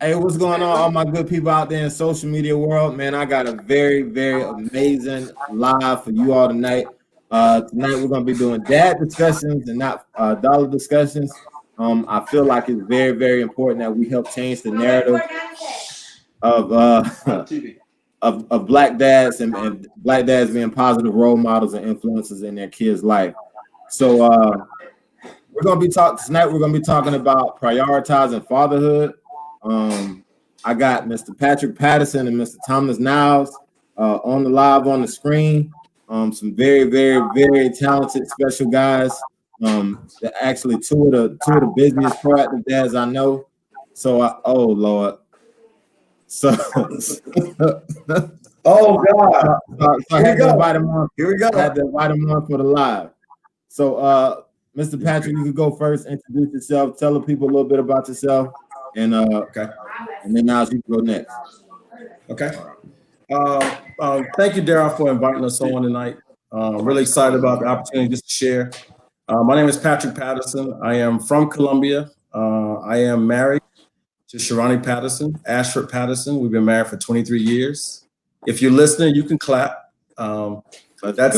Hey, what's going on, all my good people out there in social media world? Man, I got a very, very amazing live for you all tonight. Tonight we're gonna be doing dad discussions and not dollar discussions. I feel like it's very, very important that we help change the narrative of of black dads and black dads being positive role models and influences in their kids' life. So we're gonna be talking tonight. We're gonna be talking about prioritizing fatherhood. I got Mr. Patrick Patterson and Mr. Thomas Niles on the live on the screen. Some very, very, very talented special guys. They're actually two of the busiest proactive dads I know. So oh Lord. So oh God. so I had to invite him on. Here we go. I had to invite him on for the live. So Mr. Patrick, you could go first, introduce yourself, tell the people a little bit about yourself, and okay. And then now you can go next. Okay. Thank you, Daryl, for inviting us on tonight. Really excited about the opportunity just to share. My name is Patrick Patterson. I am from Columbia. I am married to Sharani Patterson, Ashford Patterson. We've been married for 23 years. If you're listening, you can clap. That's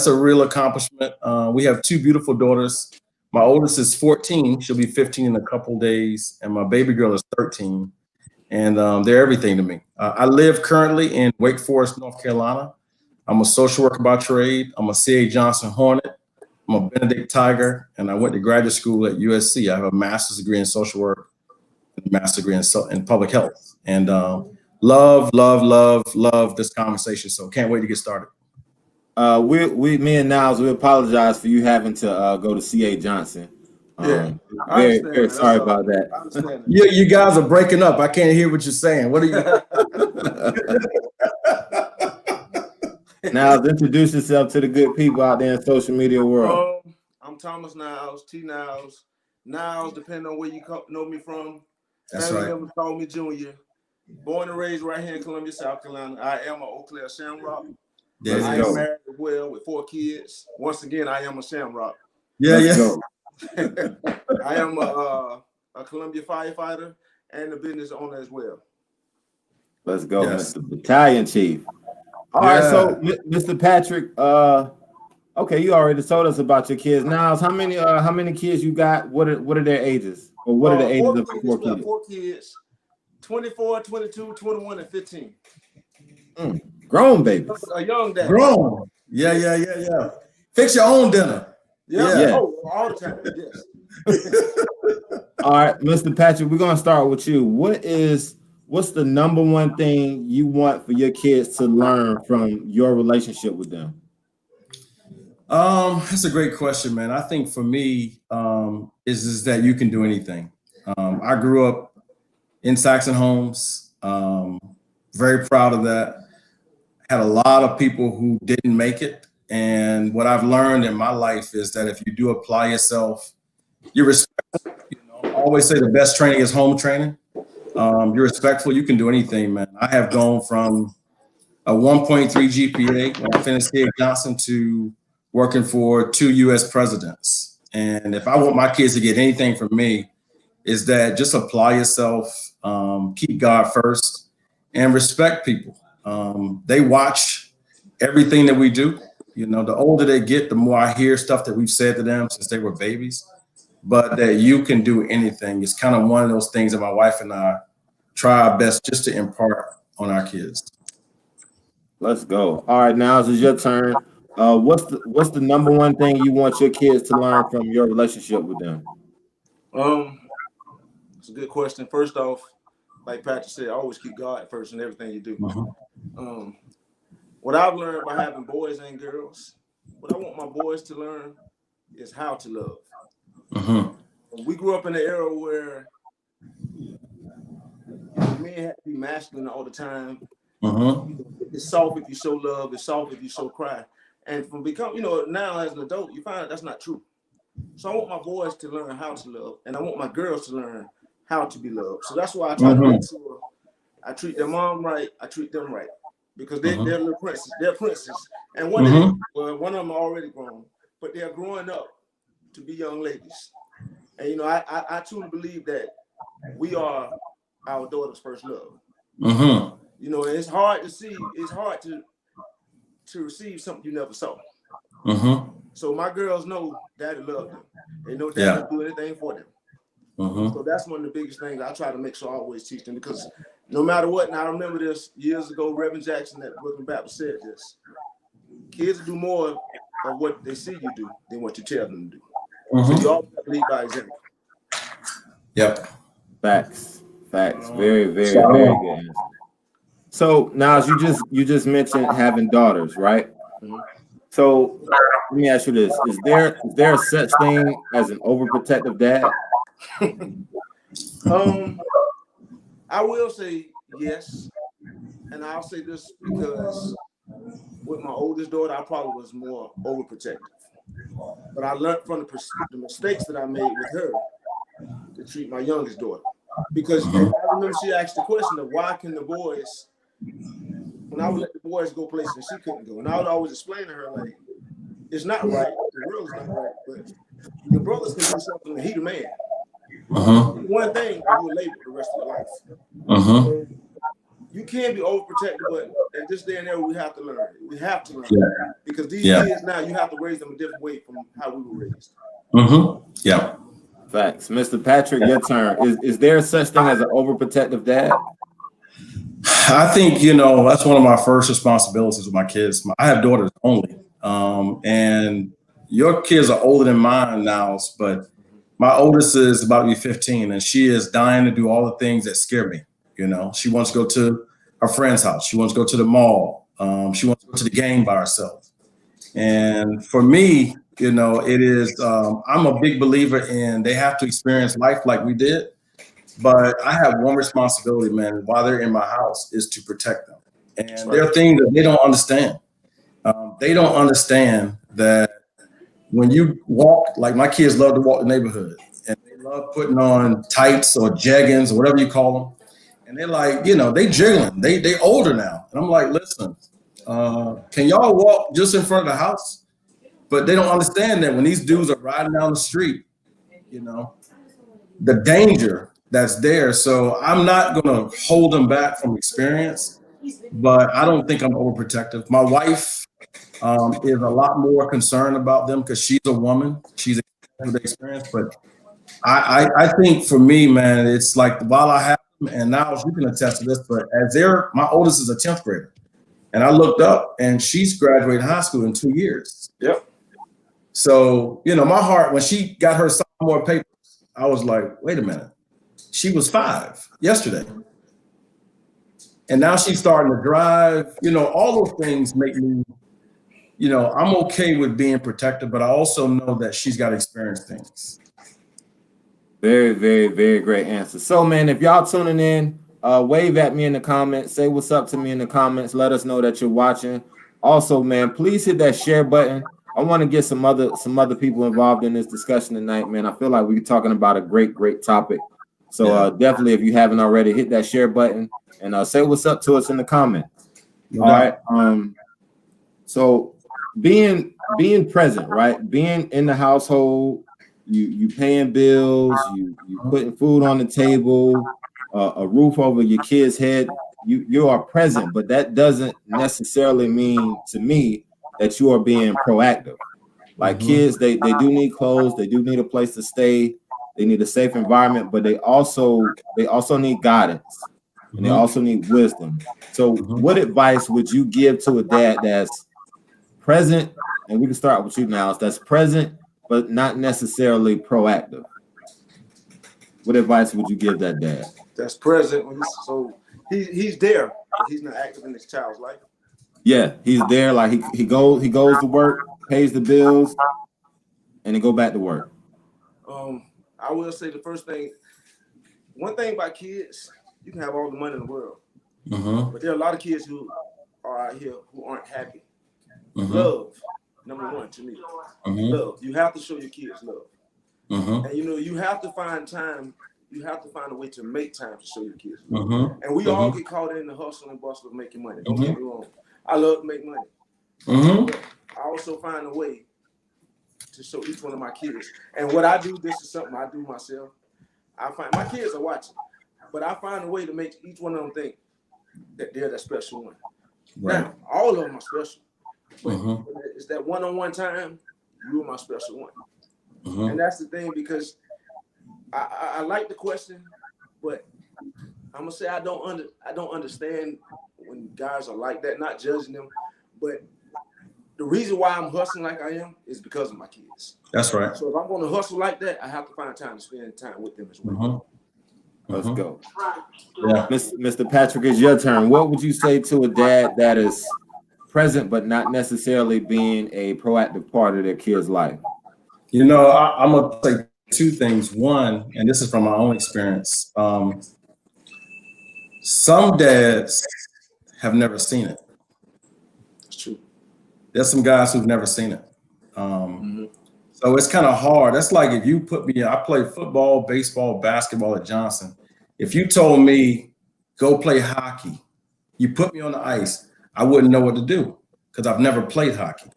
a real accomplishment. We have two beautiful daughters. My oldest is 14. She'll be 15 in a couple days. And my baby girl is 13. And they're everything to me. I live currently in Wake Forest, North Carolina. I'm a social worker by trade. I'm a C.A. Johnson Hornet. I'm a Benedict Tiger. And I went to graduate school at USC. I have a master's degree in social work and a master's degree in public health. And love this conversation. So can't wait to get started. Me and Niles, we apologize for you having to go to C.A. Johnson. Very sorry about that. You guys are breaking up. I can't hear what you're saying. What are you? Niles, introduce yourself to the good people out there in social media world. I'm Thomas Niles, T Niles. Niles, depending on where you know me from. That's Family right. members call me Junior. Born and raised right here in Columbia, South Carolina. I am an Eau Claire Shamrock. I am married as well with 4 kids. Once again, I am a Shamrock. Yeah. I am a Columbia firefighter and a business owner as well. Let's go, yes. Mr. Battalion Chief. All right, so Mr. Patrick, okay, you already told us about your kids. Now, how many kids you got? What are their ages? Or what are the ages of the 4 kids? 4 kids, 24, 22, 21, and 15. Grown babies. A young dad. Grown. Yeah. Fix your own dinner. Yeah. Oh, all the time. Yes. All right, Mr. Patrick, we're gonna start with you. What's the number one thing you want for your kids to learn from your relationship with them? That's a great question, man. I think for me, is that you can do anything. I grew up in Saxon homes. Very proud of that. Had a lot of people who didn't make it. And what I've learned in my life is that if you do apply yourself, you're respectful. I always say the best training is home training. You're respectful, you can do anything, man. I have gone from a 1.3 GPA when I finished here at Johnson to working for 2 US presidents. And if I want my kids to get anything from me, is that just apply yourself, keep God first, and respect people. They watch everything that we do. The older they get, the more I hear stuff that we've said to them since they were babies. But that you can do anything. It's kind of one of those things that my wife and I try our best just to impart on our kids. Let's go. All right, now this is your turn. What's the number one thing you want your kids to learn from your relationship with them? It's a good question. First off, like Patrick said, always keep God first in everything you do. Mm-hmm. What I've learned by having boys and girls, what I want my boys to learn is how to love. Mm-hmm. We grew up in an era where men had to be masculine all the time. Mm-hmm. It's soft if you show love. It's soft if you show cry. And from now as an adult, you find out that's not true. So I want my boys to learn how to love, and I want my girls to learn how to be loved. So that's why I try to make sure I treat their mom right. I treat them right. Because they're little princes. They're princes. And one of them are already grown, but they're growing up to be young ladies. And you know, I truly believe that we are our daughter's first love. You know, and it's hard to see. It's hard to receive something you never saw. So my girls know Daddy loved them. They know Daddy will do anything for them. So that's one of the biggest things I try to make sure I always teach them, because no matter what, and I remember this years ago, Reverend Jackson at Brooklyn Baptist said this: kids do more of what they see you do than what you tell them to do. So you always have to lead by example. Yep. Facts. Very, very, very good answer. So now, as you just mentioned having daughters, right? So let me ask you this: is there a such thing as an overprotective dad? I will say yes, and I'll say this because with my oldest daughter, I probably was more overprotective. But I learned from the mistakes that I made with her to treat my youngest daughter. Because I remember she asked the question of why can the boys, when I would let the boys go places and she couldn't go. And I would always explain to her, like, it's not right, the world is not right, but your brothers can do something and he the man. One thing and you'll label the rest of your life. You can be overprotected, but in this day and age, we have to learn. We have to learn. Because these kids now, you have to raise them a different way from how we were raised. Yeah. Facts. Mr. Patrick, your turn. Is there such thing as an overprotective dad? I think, you know, that's one of my first responsibilities with my kids. I have daughters only. And your kids are older than mine now, but my oldest is about to be 15, and she is dying to do all the things that scare me. You know, she wants to go to her friend's house. She wants to go to the mall. She wants to go to the game by herself. And for me, you know, it is, I'm a big believer in they have to experience life like we did. But I have one responsibility, man, while they're in my house is to protect them. And there are things that they don't understand. They don't understand that when you walk, like my kids love to walk the neighborhood, and they love putting on tights or jeggings or whatever you call them. And they're like, you know, they jiggling. They older now. And I'm like, listen, can y'all walk just in front of the house? But they don't understand that when these dudes are riding down the street, you know, the danger that's there. So I'm not going to hold them back from experience, but I don't think I'm overprotective. My wife is a lot more concerned about them because she's a woman. She's with experience. But I think for me, man, it's like while I have them, and now you can attest to this, but as my oldest is a 10th grader. And I looked up and she's graduating high school in 2 years. Yep. So, you know, my heart, when she got her sophomore papers, I was like, wait a minute. She was 5 yesterday. And now she's starting to drive. You know, all those things make me, you know, I'm okay with being protected, but I also know that she's got to experience things. Very, very, very great answer. So, man, if y'all tuning in, wave at me in the comments. Say what's up to me in the comments. Let us know that you're watching. Also, man, please hit that share button. I want to get some other people involved in this discussion tonight, man. I feel like we're talking about a great topic. So definitely, if you haven't already, hit that share button and say what's up to us in the comments. All right. So being present, right? Being in the household, you paying bills, you putting food on the table, a roof over your kid's head. You are present, but that doesn't necessarily mean to me that you are being proactive. Like kids, they do need clothes, they do need a place to stay, they need a safe environment, but they also need guidance and they also need wisdom. So what advice would you give to a dad that's present, and we can start with you now, that's present but not necessarily proactive? What advice would you give that dad? That's present. So he's there, but he's not active in his child's life. Yeah, he's there. Like he goes to work, pays the bills, and then go back to work. I will say the first thing. One thing about kids, you can have all the money in the world, but there are a lot of kids who are out here who aren't happy. Love, number one to me. Love. You have to show your kids love, and you know you have to find time. You have to find a way to make time to show your kids love. And we all get caught in the hustle and bustle of making money. Don't get me wrong. I love to make money. I also find a way to show each one of my kids. And what I do, this is something I do myself. I find my kids are watching, but I find a way to make each one of them think that they're that special one. Right. Now, all of them are special, but it's that one-on-one time. You're my special one, and that's the thing, because I like the question, but I'm gonna say I don't understand when guys are like that. Not judging them, but the reason why I'm hustling like I am is because of my kids. That's right. So if I'm going to hustle like that, I have to find time to spend time with them as well. Let's go. Yeah. Mr. Patrick, it's your turn. What would you say to a dad that is present but not necessarily being a proactive part of their kid's life? You know, I'm gonna say two things. One, and this is from my own experience. Some dads have never seen it. That's true. There's some guys who've never seen it. So it's kind of hard. That's like if you put me, I played football, baseball, basketball at Johnson. If you told me, go play hockey, you put me on the ice, I wouldn't know what to do because I've never played hockey.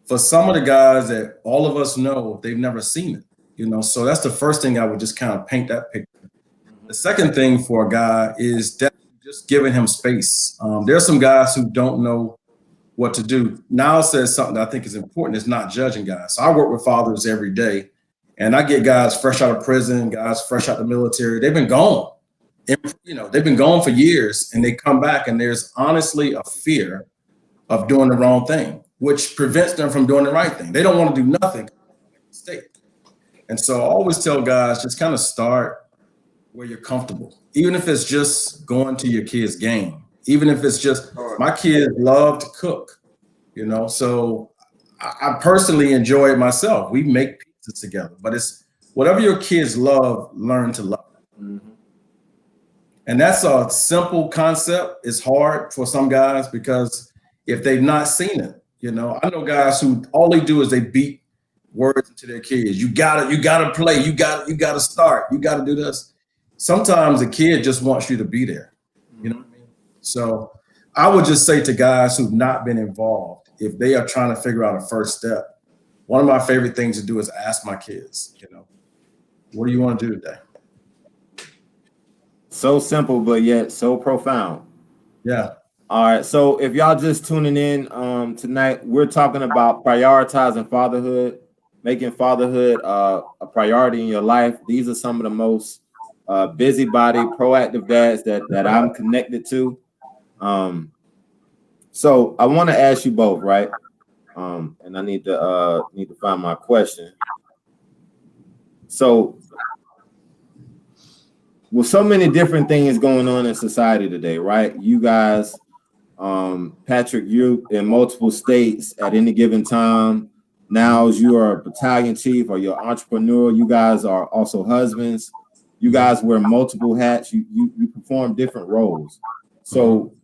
For some of the guys that all of us know, they've never seen it, you know? So that's the first thing I would just kind of paint that picture. The second thing for a guy is just giving him space. There's some guys who don't know what to do. Now says something that I think is important. It's not judging guys. So I work with fathers every day, and I get guys fresh out of prison, guys fresh out of the military. They've been gone. You know, they've been gone for years, and they come back, and there's honestly a fear of doing the wrong thing, which prevents them from doing the right thing. They don't want to do nothing. And so I always tell guys, just kind of start where you're comfortable, even if it's just going to your kid's game, even if it's just, my kids love to cook, you know, so I personally enjoy it myself. We make pizzas together, but it's whatever your kids love, learn to love. And that's a simple concept. It's hard for some guys because if they've not seen it, you know, I know guys who all they do is they beat words into their kids. You gotta play, you gotta start, you gotta do this. Sometimes a kid just wants you to be there. You know what I mean? So I would just say to guys who've not been involved, if they are trying to figure out a first step, one of my favorite things to do is ask my kids, you know, what do you want to do today? So simple, but yet so profound. Yeah. All right. So if y'all just tuning in tonight, we're talking about prioritizing fatherhood, making fatherhood a priority in your life. These are some of the most busybody, proactive dads that I'm connected to. So I want to ask you both, right? And I need to find my question. So with so many different things going on in society today, right? You guys, Patrick, you in multiple states at any given time. Now, as you are a battalion chief or you're an entrepreneur, you guys are also husbands. You guys wear multiple hats. You perform different roles. So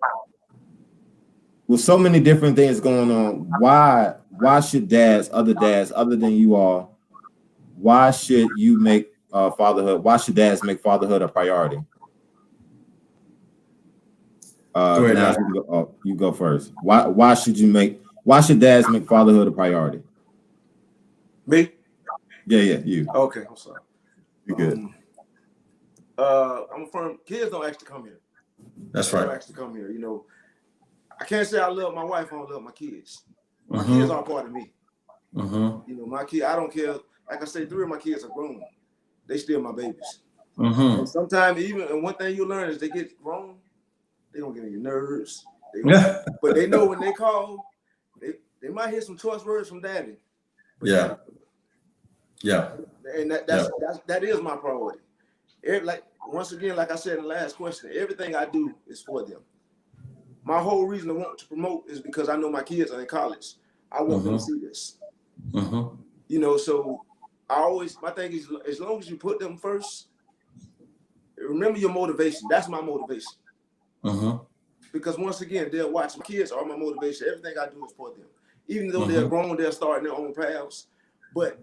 with so many different things going on, why should other dads other than you all, why should you make fatherhood? Why should dads make fatherhood a priority? Go ahead, now you go first. Why should dads make fatherhood a priority? Me? Yeah, you. Okay, I'm sorry. You're good. I'm a firm. Kids don't actually come here. That's They right. don't actually come here. You know, I can't say I love my wife. I don't love my kids. My kids are part of me. You know, my kid. I don't care. Like I say, 3 of my kids are grown. They still my babies. And sometimes and one thing you learn is they get grown, they don't get on your nerves. But they know when they call, they might hear some choice words from daddy. Yeah. And that is my priority. Once again, like I said in the last question, everything I do is for them. My whole reason to want to promote is because I know my kids are in college. I want them to see this. You know, so my thing is, as long as you put them first, remember your motivation. That's my motivation. Because once again, they'll watch. My kids are my motivation. Everything I do is for them. Even though they're grown, they're starting their own paths, but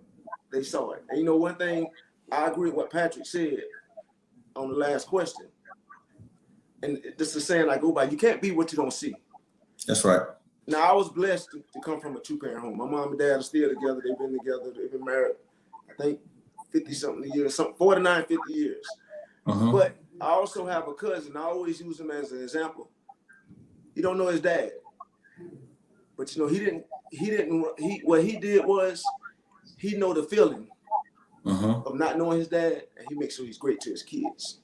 they saw it. And you know, one thing, I agree with what Patrick said on the last question. And this is saying I go by, you can't be what you don't see. That's right. Now, I was blessed to come from a two-parent home. My mom and dad are still together. They've been together. They've been married, I think, 50-something years, 49, 50 years. But I also have a cousin. I always use him as an example. He don't know his dad. But, you know, what he did was he know the feeling of not knowing his dad, and he makes sure he's great to his kids.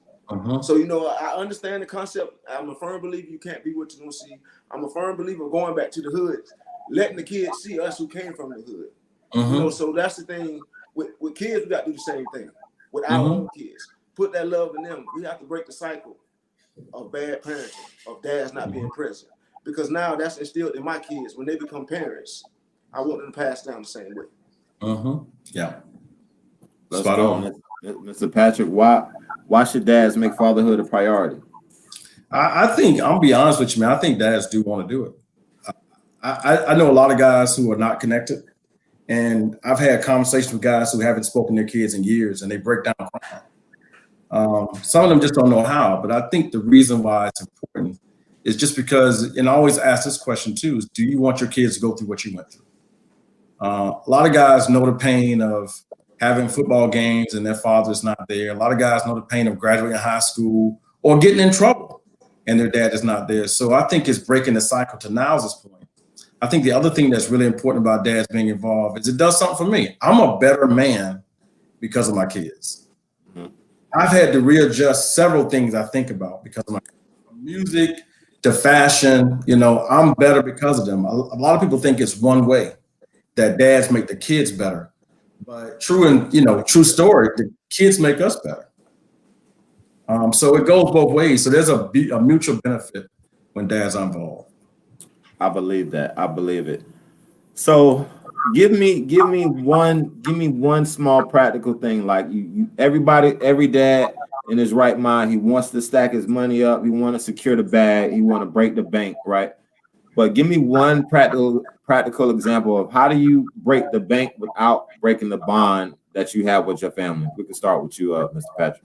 So, you know, I understand the concept. I'm a firm believer you can't be what you don't see. I'm a firm believer of going back to the hood, letting the kids see us who came from the hood. You know, so that's the thing. With kids, we got to do the same thing. With our own kids, put that love in them. We have to break the cycle of bad parenting, of dads not being present. Because now that's instilled in my kids. When they become parents, I want them to pass down the same way. Yeah. Let's go, Mr. Patrick. Why should dads make fatherhood a priority? I think, I'll be honest with you, man, I think dads do want to do it. I know a lot of guys who are not connected, and I've had conversations with guys who haven't spoken to their kids in years, and they break down crying. Some of them just don't know how, but I think the reason why it's important is just because, and I always ask this question too, is do you want your kids to go through what you went through? A lot of guys know the pain of having football games and their father's not there. A lot of guys know the pain of graduating high school or getting in trouble and their dad is not there. So I think it's breaking the cycle to Niles' point. I think the other thing that's really important about dads being involved is it does something for me. I'm a better man because of my kids. I've had to readjust several things I think about because of my music to fashion. You know, I'm better because of them. A lot of people think it's one way, that dads make the kids better. But true story, the kids make us better. So it goes both ways. So there's a mutual benefit when dads are involved. I believe that. I believe it. So give me one small practical thing. Like every dad in his right mind, he wants to stack his money up. He want to secure the bag. He want to break the bank, right? But give me one practical example of how do you break the bank without breaking the bond that you have with your family. We can start with you, Mr. Patrick.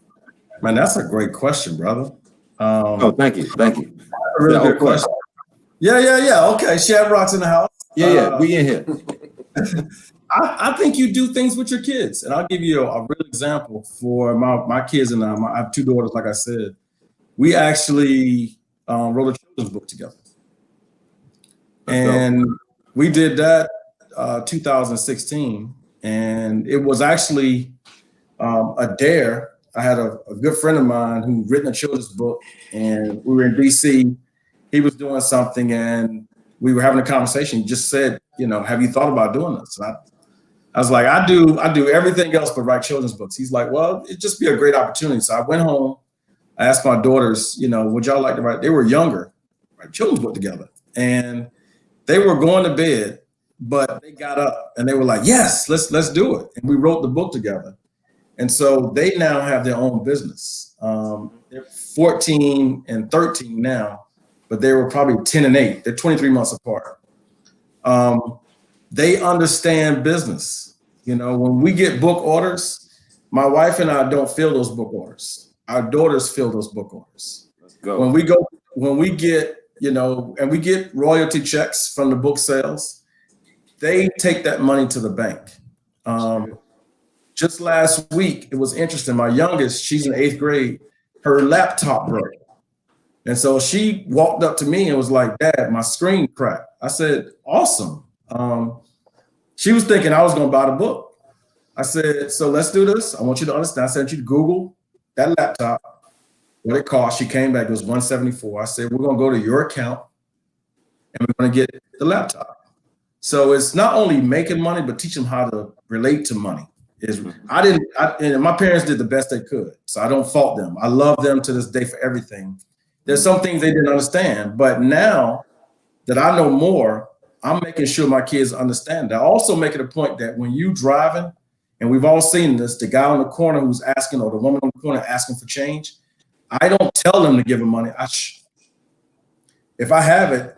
Man, that's a great question, brother. Thank you. A really good question. Yeah. Okay, Shamrock's in the house. Yeah, we in here. I think you do things with your kids, and I'll give you a real example for my kids and I have two daughters. Like I said, we actually wrote a children's book together. And we did that 2016, and it was actually a dare. I had a good friend of mine who written a children's book, and we were in DC. He was doing something, and we were having a conversation. He just said, have you thought about doing this? And I was like, I do everything else but write children's books. He's like, well, it'd just be a great opportunity. So I went home. I asked my daughters, would y'all like to write? They were younger, write children's book together, and they were going to bed, but they got up and they were like, yes, let's do it. And we wrote the book together. And so they now have their own business. They're 14 and 13 now, but they were probably 10 and 8. They're 23 months apart. They understand business. When we get book orders, my wife and I don't fill those book orders. Our daughters fill those book orders. Let's go. When we get and we get royalty checks from the book sales, they take that money to the bank. Just last week, it was interesting. My youngest, she's in 8th grade, her laptop broke. And so she walked up to me and was like, Dad, my screen cracked. I said, awesome. She was thinking I was going to buy the book. I said, so let's do this. I want you to understand. I sent you to Google that laptop, what it cost. She came back, it was $174. I said, we're going to go to your account and we're going to get the laptop. So it's not only making money, but teach them how to relate to money. And my parents did the best they could. So I don't fault them. I love them to this day for everything. There's some things they didn't understand, but now that I know more, I'm making sure my kids understand that. I also make it a point that when you driving, and we've all seen this, the guy on the corner who's asking, or the woman on the corner asking for change, I don't tell them to give them money. If I have it,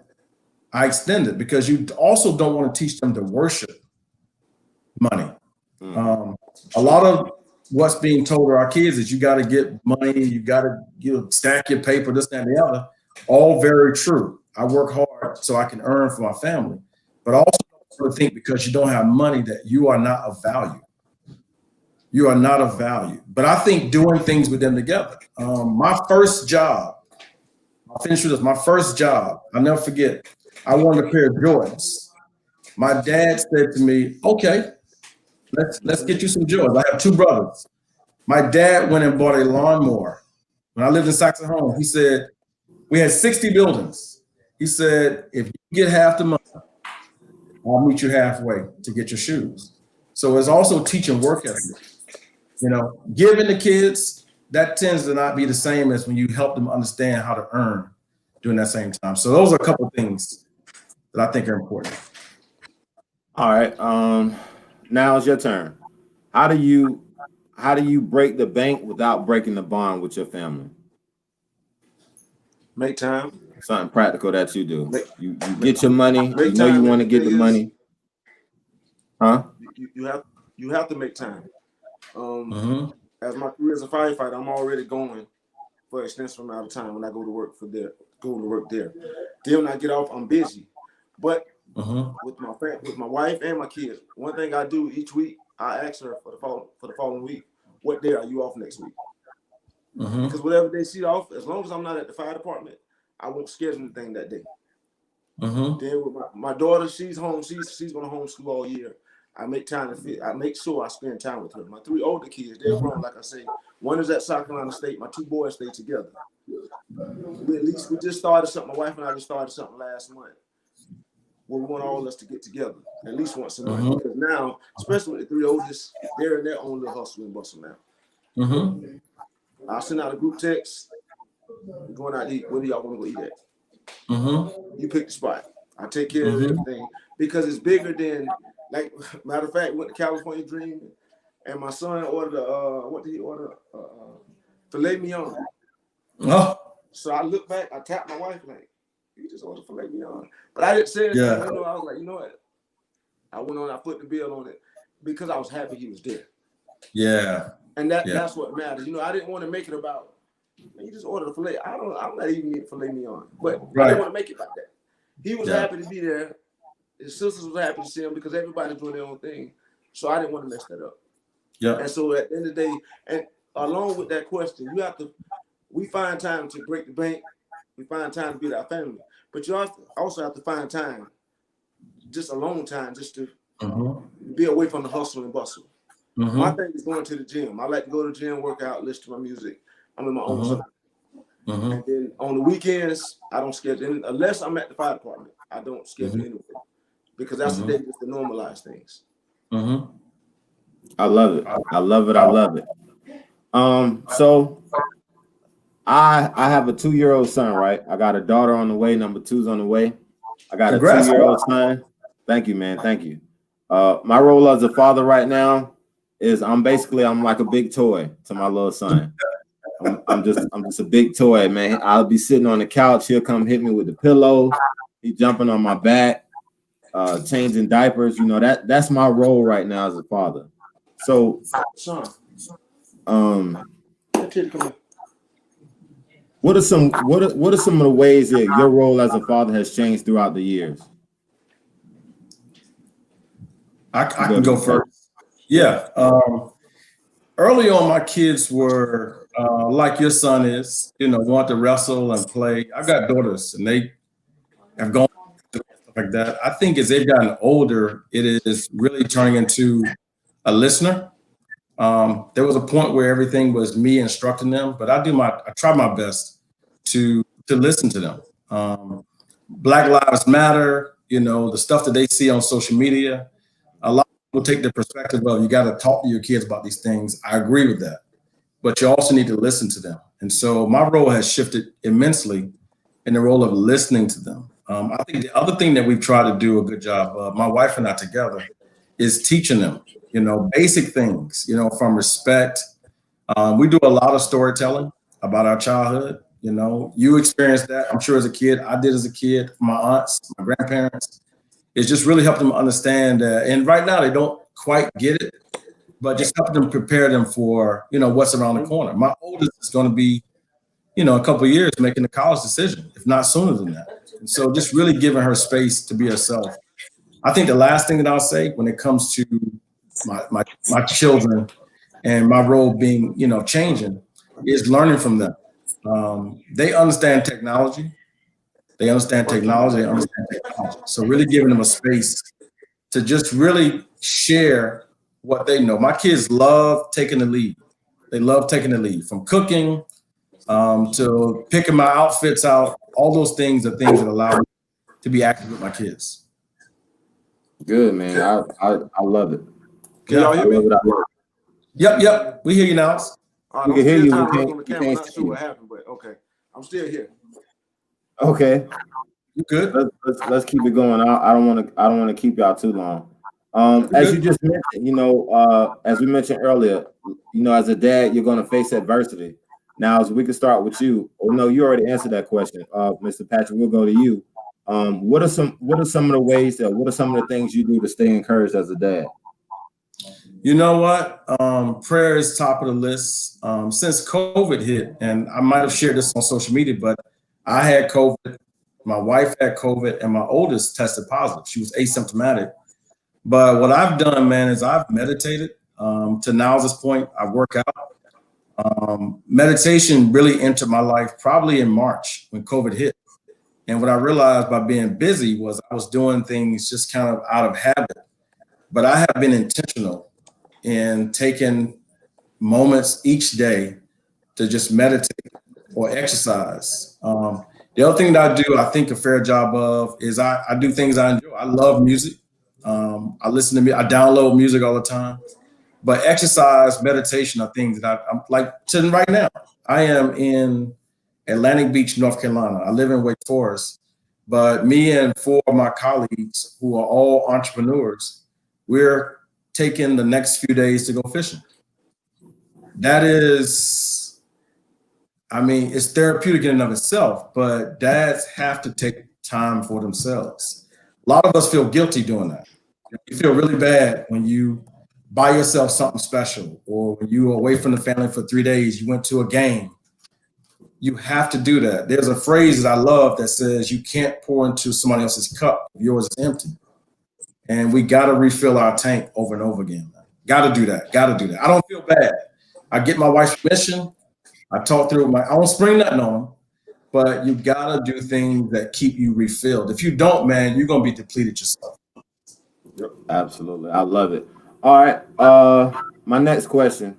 I extend it, because you also don't want to teach them to worship money. A lot of what's being told to our kids is you got to get money, you got to stack your paper, this, that, and the other. All very true. I work hard so I can earn for my family. But also don't think because you don't have money that you are not of value. You are not of value. But I think doing things with them together. My first job, I'll finish with this. My first job, I'll never forget. I wanted a pair of Jordans. My dad said to me, "Okay, let's get you some Jordans." I have two brothers. My dad went and bought a lawnmower. When I lived in Saxon Home, he said, we had 60 buildings. He said, if you get half the money, I'll meet you halfway to get your shoes. So it's also teaching work ethic. Giving the kids, that tends to not be the same as when you help them understand how to earn during that same time. So those are a couple of things that I think are important. All right. Now it's your turn. How do you break the bank without breaking the bond with your family? Make time. Something practical that you do. You get your money. You know you want to get the money. Huh? You have to make time. As my career as a firefighter, I'm already going for an extensive amount of time when I go to work there. Then when I get off, I'm busy. But with my wife and my kids, one thing I do each week, I ask her for the following week, what day are you off next week? Because whatever day she's off, as long as I'm not at the fire department, I won't schedule anything that day. Then with my daughter, she's home. She's going to homeschool all year. I make time I make sure I spend time with her. My three older kids, they're grown, like I say. One is at South Carolina State. My two boys stay together. We just started something. My wife and I just started something last month where we want all of us to get together at least once a month. Because now, especially with the three oldest, they're in their own little hustle and bustle now. I'll send out a group text. We're going out to eat. Where do y'all want to go eat at? You pick the spot. I take care of everything because it's bigger than, like, matter of fact, went to California Dream and my son ordered what did he order? Filet mignon. So I look back, I tapped my wife like, you just ordered filet mignon. But I didn't say anything. I was like, you know what? I went on, I put the bill on it because I was happy he was there. Yeah. And that's what matters. I didn't want to make it about, you just ordered a filet. I'm not even eating filet mignon. But I didn't want to make it like that. He was happy to be there. His sisters was happy to see him because everybody's doing their own thing. So I didn't want to mess that up. Yeah. And so at the end of the day, and along with that question, we find time to break the bank. We find time to be with our family. But you also have to find time, just alone time, just to be away from the hustle and bustle. My thing is going to the gym. I like to go to the gym, work out, listen to my music. I'm in my own zone. And then on the weekends, I don't schedule unless I'm at the fire department. I don't schedule anything because that's the day just to normalize things. I love it. I love it. I love it. So I have a 2-year-old son, right? I got a daughter on the way. Number 2's on the way. I got a 2-year-old son. Thank you, man. Thank you. My role as a father right now is I'm like a big toy to my little son. I'm just a big toy, man. I'll be sitting on the couch. He'll come hit me with the pillow. He's jumping on my back, changing diapers. That's my role right now as a father. So, what are some of the ways that your role as a father has changed throughout the years? I can go first. Yeah. Early on, my kids were like your son is, want to wrestle and play. I've got daughters and they have gone stuff like that. I think as they've gotten older, it is really turning into a listener. There was a point where everything was me instructing them, but I try my best to listen to them. Black Lives Matter, the stuff that they see on social media. A lot of people take the perspective of you got to talk to your kids about these things. I agree with that, but you also need to listen to them. And so my role has shifted immensely in the role of listening to them. I think the other thing that we've tried to do a good job of, my wife and I together, is teaching them, basic things, from respect. We do a lot of storytelling about our childhood. You experienced that, I'm sure, as a kid. I did as a kid, my aunts, my grandparents. It's just really helped them understand. And right now they don't quite get it, but just help them prepare them for, what's around the corner. My oldest is going to be, a couple of years making a college decision, if not sooner than that. And so just really giving her space to be herself. I think the last thing that I'll say when it comes to my children and my role being, changing is learning from them. They understand technology. They understand technology. So really giving them a space to just really share what they know. My kids love taking the lead. They love taking the lead from cooking to picking my outfits out. All those things are things that allow me to be active with my kids. Good, man. I love it. Can y'all hear me? I love it. Yep. We hear you now. All right, We can hear still you. trying We to look can't. on the We camera. can't Not see sure you. what happened, but okay, I'm still here. Okay. You good? Let's keep it going. I don't want to keep y'all too long. As you just mentioned, as we mentioned earlier, as a dad, you're going to face adversity. Now, as we can start with you. Oh no, you already answered that question, Mr. Patrick. We'll go to you. What are some of the ways what are some of the things you do to stay encouraged as a dad? You know what? Prayer is top of the list. Since COVID hit, and I might have shared this on social media, but I had COVID, my wife had COVID, and my oldest tested positive. She was asymptomatic. But what I've done, man, is I've meditated. To now this point, I work out. Meditation really entered my life probably in March when COVID hit. And what I realized by being busy was I was doing things just kind of out of habit. But I have been intentional in taking moments each day to just meditate or exercise. The other thing that I do, I think a fair job of, is I do things I enjoy. I love music. I listen to I download music all the time. But exercise, meditation are things that I'm like sitting right now. I am in Atlantic Beach, North Carolina. I live in Wake Forest. But me and 4 of my colleagues who are all entrepreneurs, we're taking the next few days to go fishing. That is, it's therapeutic in and of itself, but dads have to take time for themselves. A lot of us feel guilty doing that. You feel really bad when you buy yourself something special, or when you were away from the family for 3 days, you went to a game. You have to do that. There's a phrase that I love that says you can't pour into somebody else's cup if yours is empty. And we got to refill our tank over and over again. Got to do that. I don't feel bad. I get my wife's permission. I talk through I don't spring nothing on them, but you got to do things that keep you refilled. If you don't, man, you're going to be depleted yourself. Yep, absolutely. I love it. All right. My next question.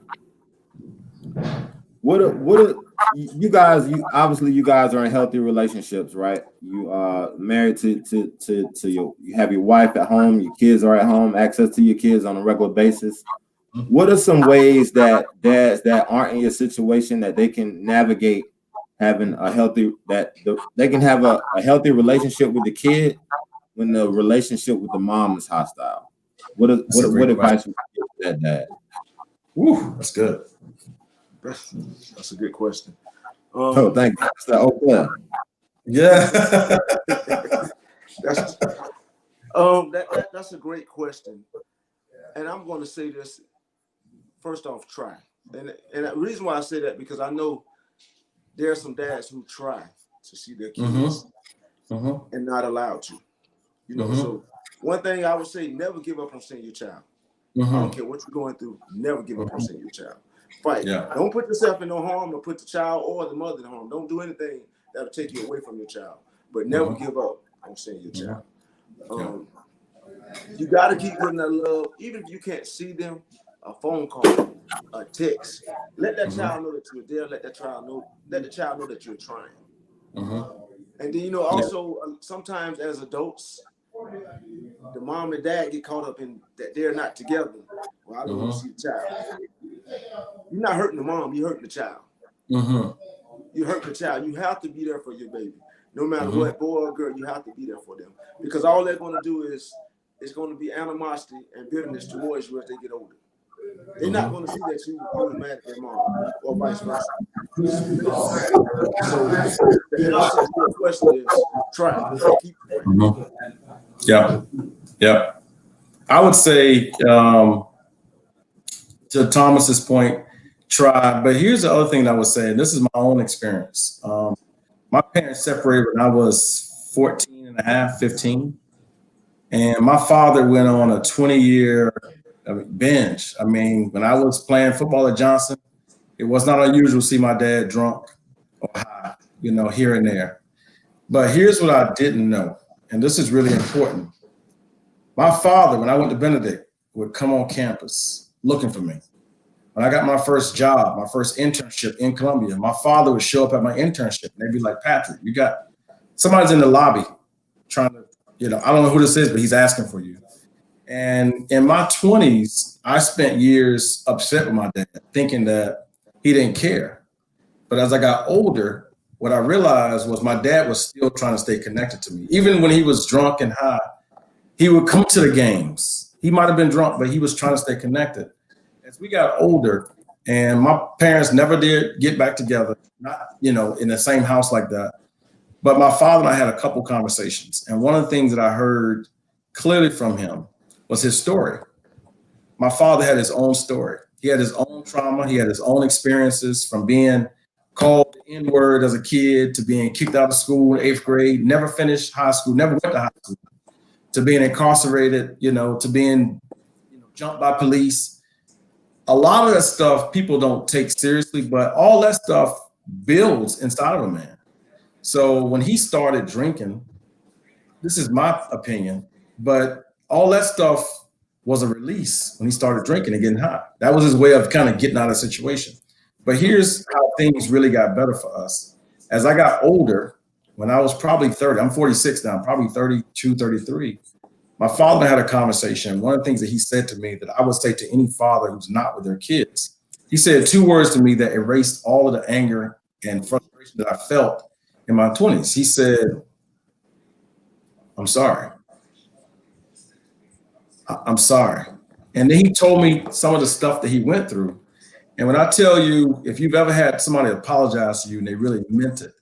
What are you guys? You guys are in healthy relationships, right? You are married to you have your wife at home, your kids are at home, access to your kids on a regular basis. What are some ways that dads that aren't in your situation that they can navigate having a healthy they can have a healthy relationship with the kid when the relationship with the mom is hostile? What advice would you give that dad? Woo, that's good. That's a good question. Thank you. Yeah. That's a great question. And I'm going to say this, first off, try. And the reason why I say that, because I know there are some dads who try to see their kids and not allowed to. So one thing I would say, never give up on seeing your child. I don't care what you're going through, never give up on seeing your child. Fight. Yeah. Don't put yourself in no harm, or put the child or the mother in harm. Don't do anything that'll take you away from your child. But never give up on seeing your child. You got to keep giving that love, even if you can't see them. A phone call, a text. Let that child know that you're there. Let the child know that you're trying. And then also sometimes as adults, the mom and dad get caught up in that they're not together. Well, I don't want to see the child. You're not hurting the mom, you're hurting the child. You hurt the child. You have to be there for your baby. No matter what, boy or girl, you have to be there for them. Because all they're going to do is it's going to be animosity and bitterness towards you as they get older. They're not going to see that you was mad at their mom or vice versa. So the answer to your question is try. Keep Yeah. I would say to Thomas's point, try. But here's the other thing that I would say, and this is my own experience. My parents separated when I was 14 and a half, 15. And my father went on a 20-year binge. I mean, when I was playing football at Johnson, it was not unusual to see my dad drunk or high, here and there. But here's what I didn't know, and this is really important. My father, when I went to Benedict, would come on campus looking for me. When I got my first job, my first internship in Columbia, my father would show up at my internship and they'd be like, Patrick, you got somebody's in the lobby trying to, I don't know who this is, but he's asking for you. And in my 20s, I spent years upset with my dad, thinking that he didn't care. But as I got older, what I realized was my dad was still trying to stay connected to me. Even when he was drunk and high, he would come to the games. He might have been drunk, but he was trying to stay connected. As we got older, and my parents never did get back together, not, in the same house like that. But my father and I had a couple conversations. And one of the things that I heard clearly from him was his story. My father had his own story. He had his own trauma. He had his own experiences, from being called the N-word as a kid to being kicked out of school in 8th grade, never finished high school, never went to high school, to being incarcerated, to being jumped by police. A lot of that stuff people don't take seriously, but all that stuff builds inside of a man. So when he started drinking, this is my opinion, but all that stuff was a release when he started drinking and getting high. That was his way of kind of getting out of the situation. But here's how things really got better for us. As I got older, when I was probably 30, I'm 46 now, probably 32, 33, my father had a conversation. One of the things that he said to me that I would say to any father who's not with their kids, he said 2 words to me that erased all of the anger and frustration that I felt in my 20s. He said, I'm sorry. I'm sorry. And then he told me some of the stuff that he went through. And when I tell you, if you've ever had somebody apologize to you and they really meant it,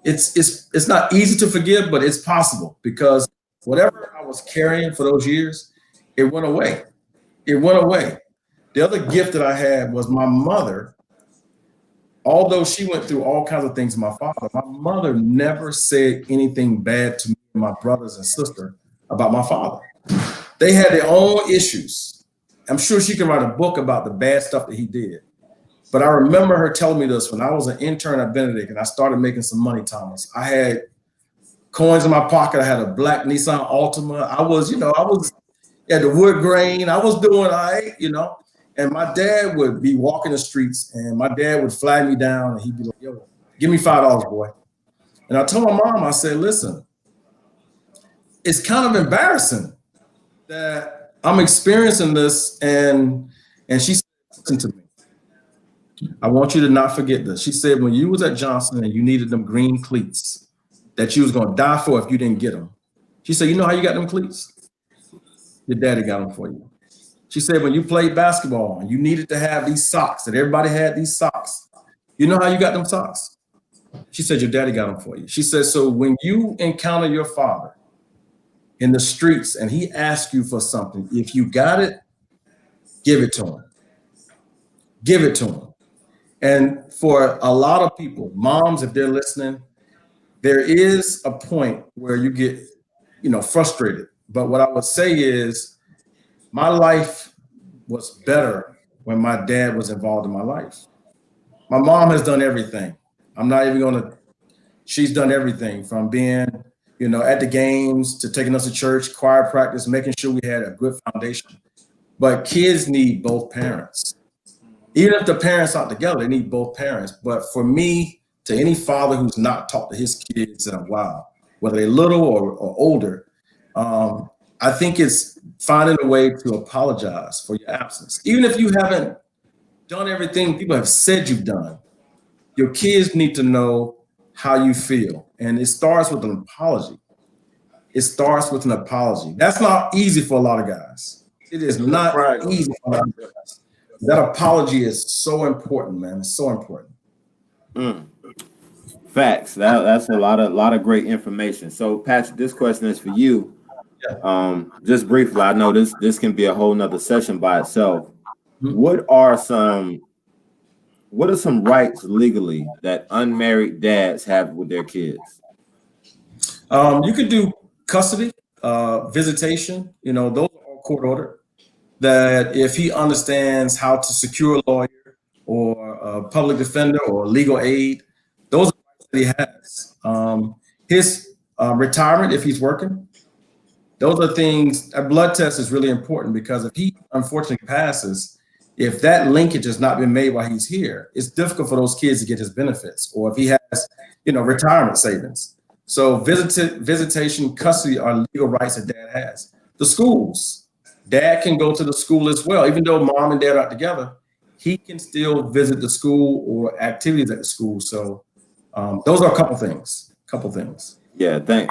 it's not easy to forgive, but it's possible, because whatever I was carrying for those years, it went away. It went away. The other gift that I had was my mother. Although she went through all kinds of things with my father, my mother never said anything bad to me and my brothers and sister about my father. They had their own issues. I'm sure she can write a book about the bad stuff that he did. But I remember her telling me this when I was an intern at Benedict and I started making some money, Thomas. I had coins in my pocket. I had a black Nissan Altima. I was at the wood grain. I was doing all right, And my dad would be walking the streets and my dad would flag me down and he'd be like, yo, give me $5, boy. And I told my mom, I said, listen, it's kind of embarrassing that I'm experiencing this. And she said, listen to me. I want you to not forget this. She said, when you was at Johnson and you needed them green cleats that you was going to die for if you didn't get them. She said, you know how you got them cleats? Your daddy got them for you. She said, when you played basketball and you needed to have these socks, that everybody had these socks, you know how you got them socks? She said, your daddy got them for you. She said, so when you encounter your father in the streets and he asks you for something, if you got it, give it to him. Give it to him. And for a lot of people, moms, if they're listening, there is a point where you get, frustrated. But what I would say is my life was better when my dad was involved in my life. My mom has done everything. I'm not even she's done everything from being, at the games to taking us to church, choir practice, making sure we had a good foundation. But kids need both parents. Even if the parents aren't together, they need both parents. But for me, to any father who's not talked to his kids in a while, whether they're little or older, I think it's finding a way to apologize for your absence. Even if you haven't done everything people have said you've done, your kids need to know how you feel. And it starts with an apology. It starts with an apology. That's not easy for a lot of guys. It is not easy for a lot of guys. That apology is so important, man. It's so important. Facts. That's a lot of great information. So, Patrick, this question is for you. Just briefly, I know this can be a whole nother session by itself. What are some rights legally that unmarried dads have with their kids? You could do custody, visitation. You know, those are all court ordered. That if he understands how to secure a lawyer or a public defender or legal aid, those are rights that he has. His retirement, if he's working, those are things. A blood test is really important because if he unfortunately passes, if that linkage has not been made while he's here, it's difficult for those kids to get his benefits. Or if he has, retirement savings. So visitation, custody are legal rights that dad has. The schools, dad can go to the school as well, even though mom and dad aren't together. He can still visit the school or activities at the school. So those are a couple things. Yeah, thank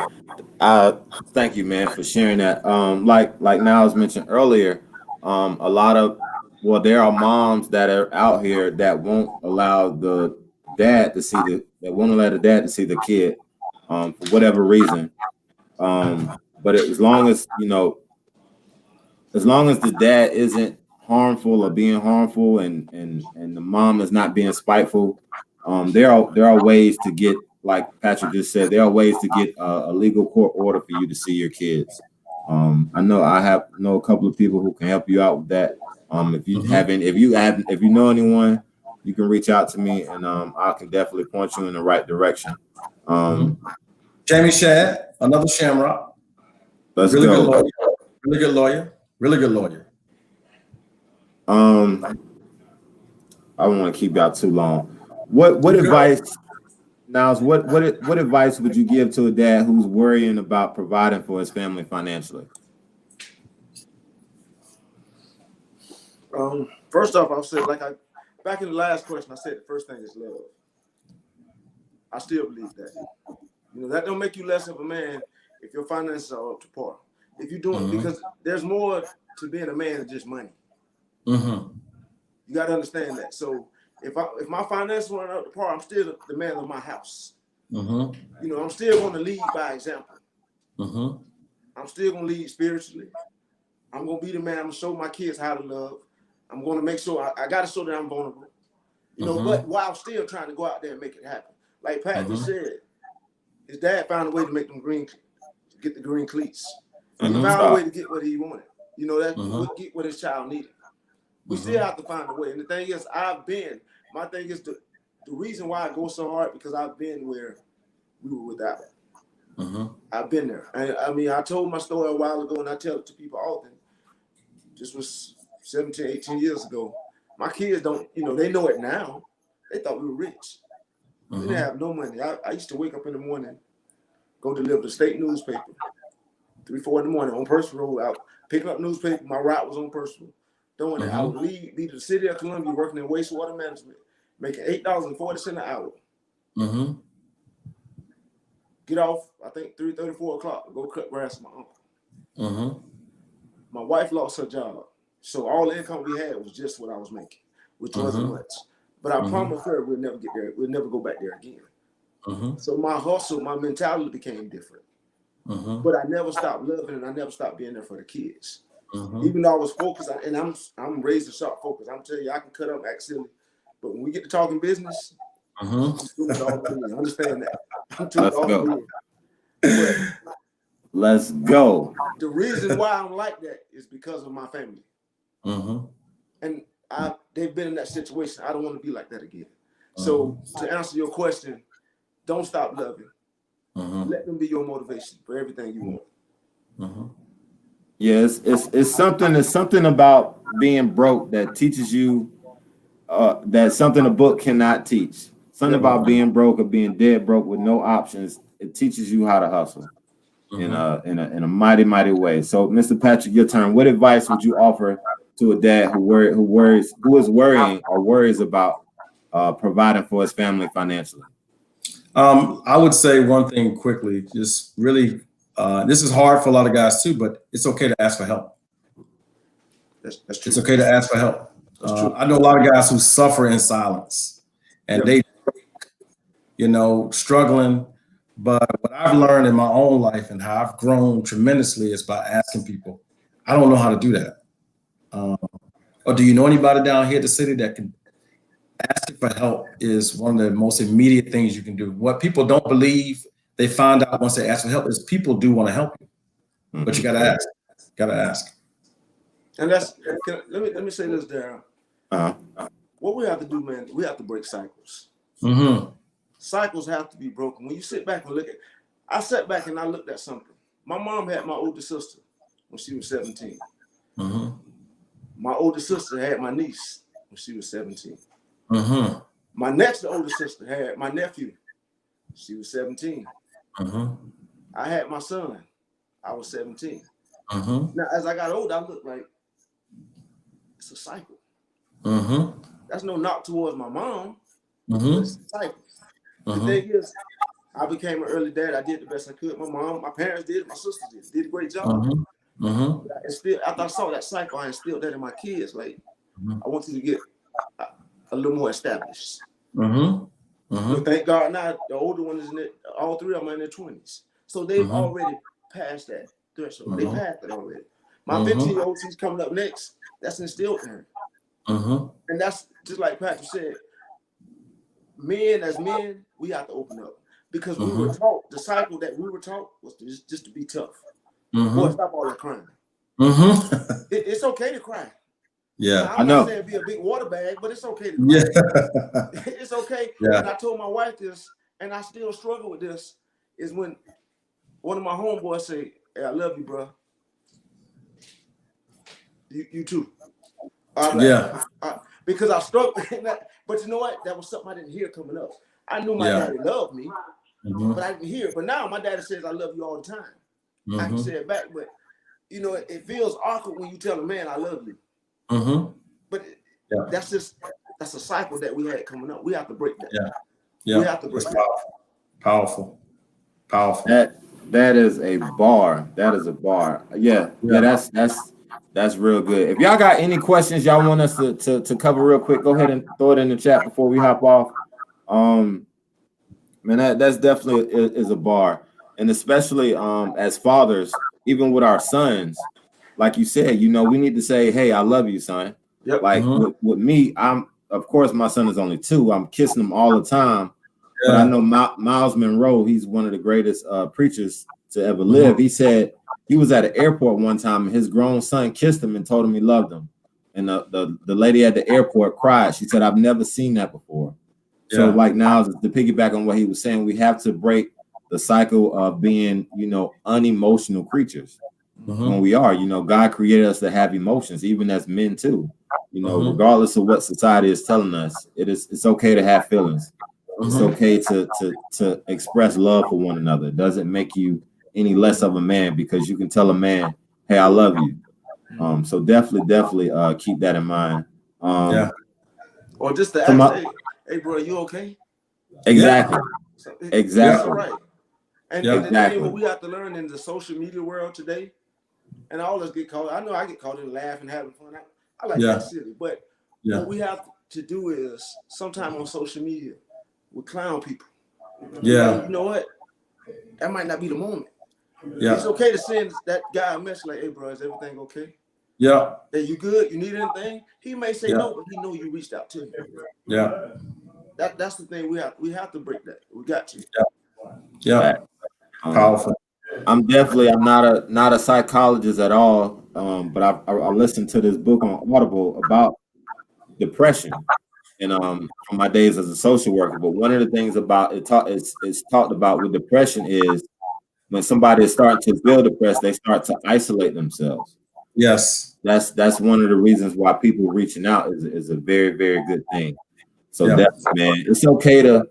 you, man, for sharing that. Like Niles mentioned earlier, a lot of there are moms that are out here that won't allow the dad to see the kid, for whatever reason. But as long as as long as the dad isn't harmful or being harmful, and the mom is not being spiteful, there are ways to get, like Patrick just said, there are ways to get a legal court order for you to see your kids. I know a couple of people who can help you out with that. If you if you know anyone, you can reach out to me, and I can definitely point you in the right direction. Jamie Shad, another Shamrock. Let's really go. Good lawyer. Really good lawyer. Really good lawyer. I don't want to keep y'all too long. What advice, Niles? What advice would you give to a dad who's worrying about providing for his family financially? First off, I'll say, back in the last question, I said the first thing is love. I still believe that. That don't make you less of a man if your finances are up to par. If you're doing because there's more to being a man than just money. You got to understand that. So if my finances weren't up to par, I'm still the man of my house. I'm still going to lead by example. I'm still going to lead spiritually. I'm going to be the man. I'm going to show my kids how to love. I'm going to make sure I got to show that I'm vulnerable. But while still trying to go out there and make it happen. Like Pat just said, his dad found a way to make them get the green cleats. He found a way to get what he wanted. Get what his child needed. We still have to find a way. And the thing is, my thing is the reason why I go so hard, because I've been where we were without it. I've been there. I told my story a while ago, and I tell it to people often. This was 17, 18 years ago. My kids don't, they know it now. They thought we were rich. We didn't have no money. I used to wake up in the morning, go deliver the state newspaper, 3, 4 in the morning on Personal Road, out picking up newspaper. My route was on Personal. Doing it. I would leave to the city of Columbia, working in wastewater management, making $8.40 an hour. Get off, I think 3:30, 4 o'clock, go cut grass with my uncle. My wife lost her job, so all the income we had was just what I was making, which wasn't much. But I promised her we'll never get there. We'll never go back there again. So my hustle, my mentality became different. But I never stopped loving, and I never stopped being there for the kids. Even though I was focused, and I'm raised to sharp focus. I'm telling you, I can cut up, act silly, but when we get to talking business, I'm doing it all the way. Understand that. I'm doing it all the way. Let's go. The reason why I'm like that is because of my family. And they've been in that situation. I don't want to be like that again. So to answer your question, don't stop loving. Let them be your motivation for everything you want. Yes, it's something about being broke that teaches you that's something a book cannot teach. Something about being broke or being dead broke with no options. It teaches you how to hustle in a mighty way. So, Mr. Patrick, your turn. What advice would you offer to a dad who is worrying or worries about providing for his family financially? I would say one thing quickly, just really, this is hard for a lot of guys too, but it's okay to ask for help. That's true. It's okay to ask for help. I know a lot of guys who suffer in silence, and they, struggling. But what I've learned in my own life and how I've grown tremendously is by asking people. I don't know how to do that. Or do you know anybody down here in the city that can? Asking for help is one of the most immediate things you can do. What people don't believe they find out once they ask for help is people do want to help you, but you got to ask. Got to ask. And let me say this, Darren. What we have to do, man, we have to break cycles. Cycles have to be broken. When you sit back and look at, I sat back and I looked at something. My mom had my older sister when she was 17. My older sister had my niece when she was 17. My next older sister had my nephew. She was 17. I had my son. I was 17. Now, as I got older, I looked like it's a cycle. That's no knock towards my mom. It's a cycle. The thing is, I became an early dad. I did the best I could. My mom, my parents did, my sisters did a great job. And still, after I saw that cycle, I instilled that in my kids. Like, I want you to get a little more established. But thank God now, the older one is all three of them are in their 20s. So they've already passed that threshold. They passed it already. My 15-year-old, she's coming up next. That's instilled in her. And that's just like Patrick said, men as men, we have to open up. Because we were taught, the cycle that we were taught was just to be tough. Boy, stop all that crying. It's okay to cry. Yeah, I'm not saying be a big water bag, but it's okay to cry. It's okay. And I told my wife this, and I still struggle with this, is when one of my homeboys say, "Hey, I love you, bro. You too." Because I struggled with that. But you know what? That was something I didn't hear coming up. I knew my daddy loved me, but I didn't hear it. But now my daddy says, "I love you all the time." I can say it back, but you know, it feels awkward when you tell a man, "I love you." But that's a cycle that we had coming up. We have to break that. We have to break that. Powerful. That is a bar. That is a bar. Yeah. That's real good. If y'all got any questions y'all want us to cover real quick, go ahead and throw it in the chat before we hop off. Man, that's definitely is a bar. And especially as fathers, even with our sons, like you said, you know, we need to say, "Hey, I love you, son." Like with me, of course, my son is only 2. I'm kissing him all the time. But I know Miles Monroe, he's one of the greatest preachers to ever live. He said he was at an airport one time and his grown son kissed him and told him he loved him. And the lady at the airport cried. She said, "I've never seen that before." So like now, to piggyback on what he was saying, we have to break the cycle of being, you know, unemotional creatures. When we are, you know, God created us to have emotions, even as men too. You know, regardless of what society is telling us, it's okay to have feelings. It's okay to express love for one another. It doesn't make you any less of a man because you can tell a man, "Hey, I love you." So definitely keep that in mind. Or just to ask, hey, bro, you okay? Exactly. That's all right. And the thing what we have to learn in the social media world today, and all of us get caught. I know I get caught in laughing, having fun. I like that silly, but what we have to do is sometime on social media, we clown people. Like, you know what? That might not be the moment. It's okay to send that guy a message like, "Hey, bro, is everything okay? Hey, you good? You need anything?" He may say no, but he know you reached out to him. That's the thing. We have to break that. We got to. Powerful. I'm not a psychologist at all, but I listened to this book on Audible about depression, and from my days as a social worker. But one of the things about it's talked about with depression is when somebody is starting to feel depressed, they start to isolate themselves. That's one of the reasons why people reaching out is a very, very good thing. So definitely, man, it's okay to.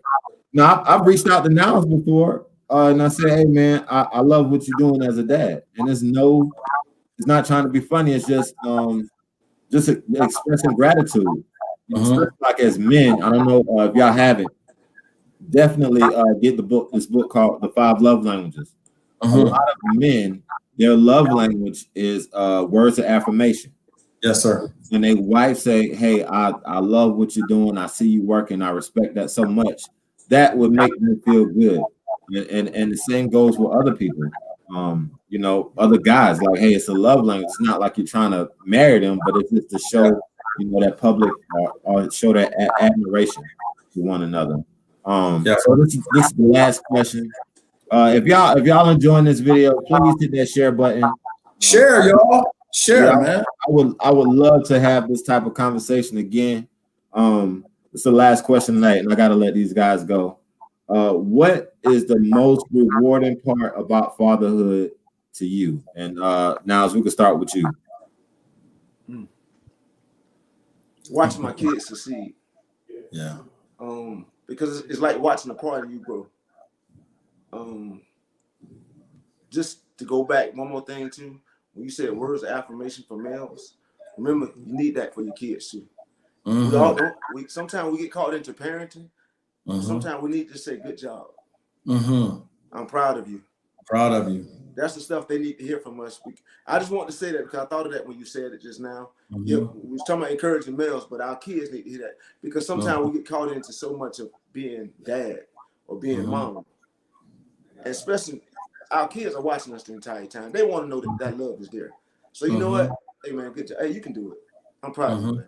Now I've reached out to Niles before. And I say, "Hey, man, I love what you're doing as a dad." And it's not trying to be funny. It's just expressing gratitude. Especially like as men, I don't know if y'all haven't. Definitely get this book called The 5 Love Languages. A lot of men, their love language is words of affirmation. Yes, sir. When their wife say, "Hey, I love what you're doing. I see you working. I respect that so much." That would make them feel good. And the same goes with other people. You know, other guys, like, hey, it's a love language. It's not like you're trying to marry them, but it's just to show, you know, that public or show that admiration to one another. So this is the last question. If y'all enjoying this video, please hit that share button. Share, y'all. Share, yeah, man. I would love to have this type of conversation again. It's the last question tonight, and I gotta let these guys go. What is the most rewarding part about fatherhood to you? And now, as we can start with you. Watching my kids succeed. Yeah. Because it's like watching a part of you grow. Just to go back one more thing too, when you said words of affirmation for males, remember you need that for your kids too. Mm-hmm. We all don't. Sometimes we get caught into parenting. Mm-hmm. Sometimes we need to say good job. Mm-hmm. I'm proud of you. Proud of you. That's the stuff they need to hear from us. I just want to say that because I thought of that when you said it just now. Mm-hmm. Yeah, we was talking about encouraging males, but our kids need to hear that because sometimes we get caught into so much of being dad or being mom, and especially our kids are watching us the entire time. They want to know that love is there. So you know what? Hey man, good job. Hey, you can do it. I'm proud of you,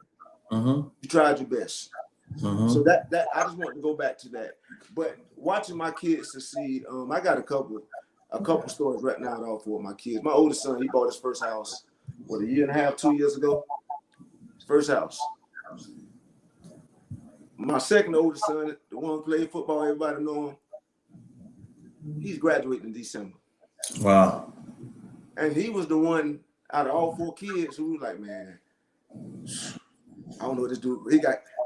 man. You tried your best. So that I just want to go back to that. But watching my kids succeed, I got a couple stories right now all for my kids. My oldest son, he bought his first house, a year and a half, 2 years ago. His first house. My second oldest son, the one who played football, everybody know him. He's graduating in December. Wow. And he was the one out of all 4 kids who was like, man, I don't know what this dude.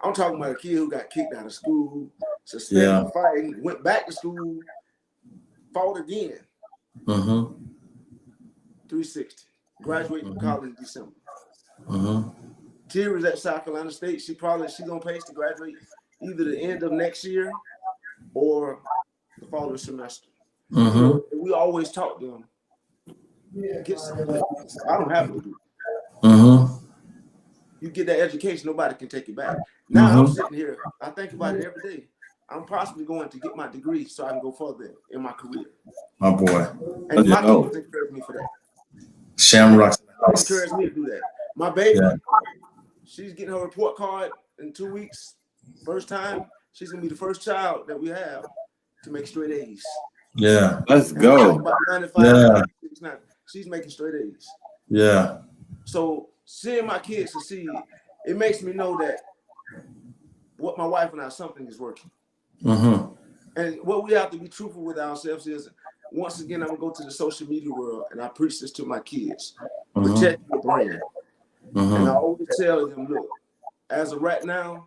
I'm talking about a kid who got kicked out of school, suspended for fighting, went back to school, fought again. 360. Graduated from college in December. Tira's at South Carolina State. She's on pace to graduate either the end of next year or the following semester. You know, we always taught them, get something. I don't have to do. You get that education, nobody can take it back. Now I'm sitting here, I think about it every day. I'm possibly going to get my degree so I can go further in my career. My boy. And my kids encourage me for that. Shamrock. Encourage me to do that. My baby, she's getting her report card in 2 weeks. First time, she's gonna be the first child that we have to make straight A's. Yeah, let's go. About 95, 96, she's making straight A's. Yeah. So seeing my kids succeed, it makes me know that what my wife and I, something is working. And what we have to be truthful with ourselves is, once again, I'm gonna go to the social media world and I preach this to my kids. Protect your brand. And I always tell them, look, as of right now,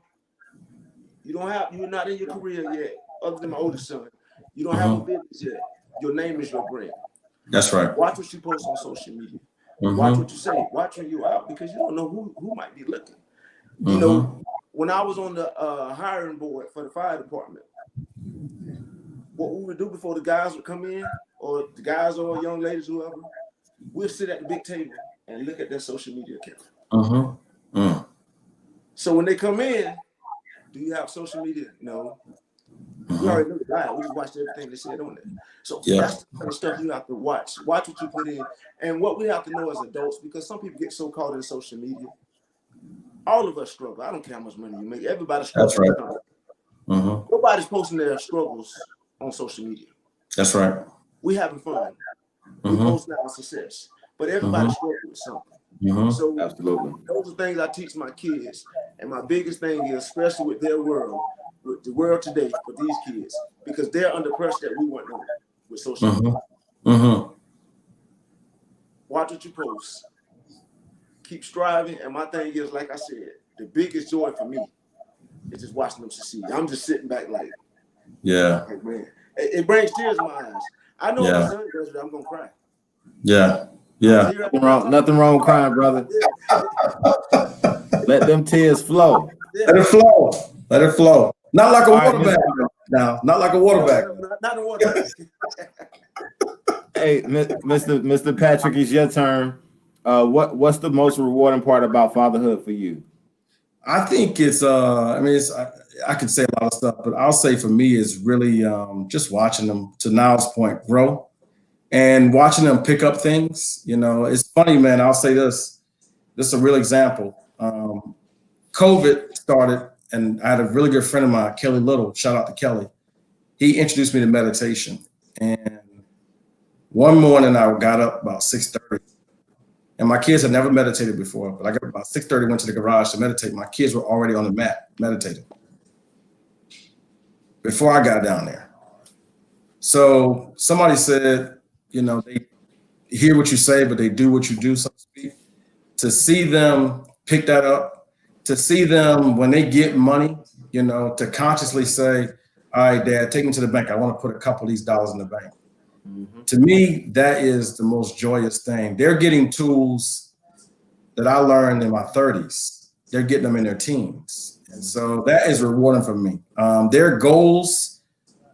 you're not in your career yet, other than my oldest son. You don't have a business yet. Your name is your brand. That's right. Watch what you post on social media. Watch what you say. Watch when you're out, because you don't know who might be looking. You know, when I was on the hiring board for the fire department, what we would do before the guys would come in, or the guys or young ladies, whoever, we'd sit at the big table and look at their social media account. So when they come in, do you have social media? No. We already knew the guy. We just watched everything they said on there. So that's the kind of stuff you have to watch. Watch what you put in. And what we have to know as adults, because some people get so caught in social media. All of us struggle. I don't care how much money you make. Everybody struggles. That's right. Nobody's posting their struggles on social media. That's right. We having fun. We posting our success. But everybody struggles with something. So absolutely, those are things I teach my kids. And my biggest thing is, especially with their world, with the world today, for these kids, because they're under pressure that we weren't under with social media. Watch what you post. Keep striving. And my thing is, like I said, the biggest joy for me is just watching them succeed. I'm just sitting back like man, it brings tears in my eyes. I know my son does it, I'm gonna cry. Nothing wrong with crying, brother. Let them tears flow. Let it flow. Let it flow. Not like a water bag now. Not like a water bag. Not a water bag. Hey, Mr. Patrick, it's your turn. What's the most rewarding part about fatherhood for you? I think it's I could say a lot of stuff, but I'll say for me is really just watching them, to Niall's point, grow and watching them pick up things. You know, it's funny, man. I'll say this is a real example. COVID started, and I had a really good friend of mine, Kelly Little. Shout out to Kelly. He introduced me to meditation, and One morning I got up about 6:30, and my kids had never meditated before, but I got about 6:30, went to the garage to meditate. My kids were already on the mat meditating before I got down there. So somebody said, they hear what you say, but they do what you do, so to speak. To see them pick that up, to see them when they get money, to consciously say, all right, Dad, take me to the bank. I want to put a couple of these dollars in the bank. Mm-hmm. To me, that is the most joyous thing. They're getting tools that I learned in my 30s. They're getting them in their teens. And so that is rewarding for me. Their goals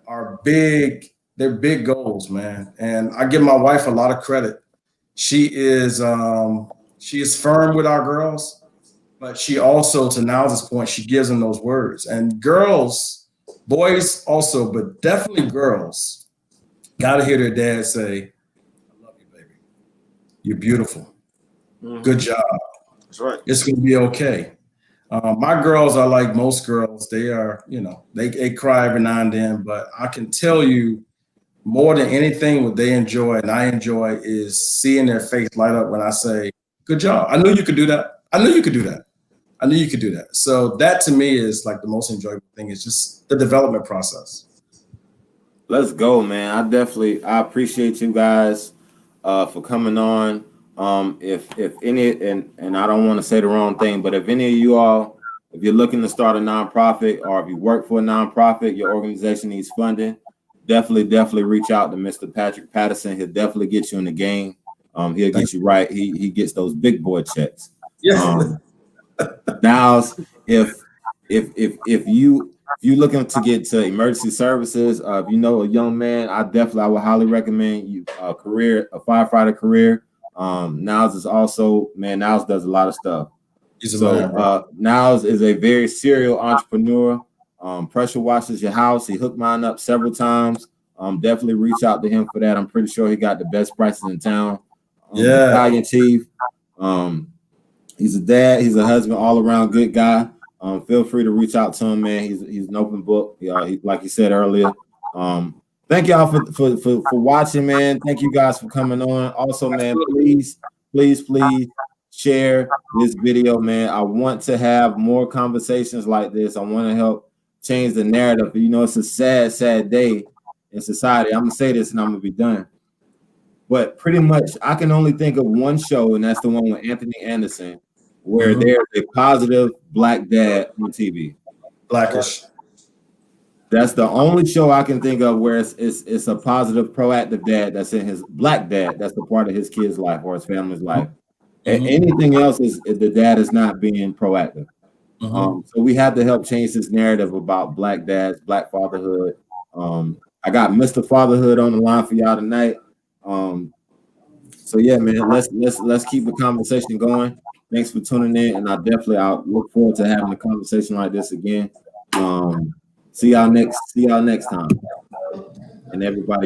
are big. They're big goals, man. And I give my wife a lot of credit. She is firm with our girls, but she also, to Niles's point, she gives them those words. And girls, boys also, but definitely girls, gotta hear their dad say, I love you, baby. You're beautiful. Mm-hmm. Good job. That's right. It's gonna be okay. My girls are like most girls. They are, they cry every now and then, but I can tell you, more than anything, what they enjoy and I enjoy is seeing their face light up when I say, good job. I knew you could do that. I knew you could do that. I knew you could do that. So that to me is like the most enjoyable thing. It's just the development process. Let's go, man. I appreciate you guys for coming on. If any, and I don't want to say the wrong thing, but if any of you all, if you're looking to start a nonprofit or if you work for a nonprofit, your organization needs funding, definitely reach out to Mr. Patrick Patterson. He'll definitely get you in the game. He'll get you right. He gets those big boy checks. Yes. Now, if you looking to get to emergency services, if you know a young man, I would highly recommend you a firefighter career. Niles is also, man, Niles does a lot of stuff. Niles is a very serial entrepreneur. Pressure washes your house. He hooked mine up several times. Definitely reach out to him for that. I'm pretty sure he got the best prices in town. Italian Chief. He's a dad. He's a husband. All around good guy. Feel free to reach out to him, man. He's an open book. Like you said earlier. Thank y'all for watching, man. Thank you guys for coming on. Also, man, please share this video, man. I want to have more conversations like this. I want to help change the narrative. It's a sad day in society. I'm gonna say this and I'm gonna be done. But pretty much I can only think of one show, and that's the one with Anthony Anderson, where there's a positive black dad on TV. Blackish. That's the only show I can think of where it's a positive, proactive dad that's in his black dad. That's the part of his kid's life or his family's life. Mm-hmm. Anything else is the dad is not being proactive. Mm-hmm. So we have to help change this narrative about black dads, black fatherhood. I got Mr. Fatherhood on the line for y'all tonight. So yeah, man, let's keep the conversation going. Thanks for tuning in, and I'll look forward to having a conversation like this again. See y'all next time, and everybody.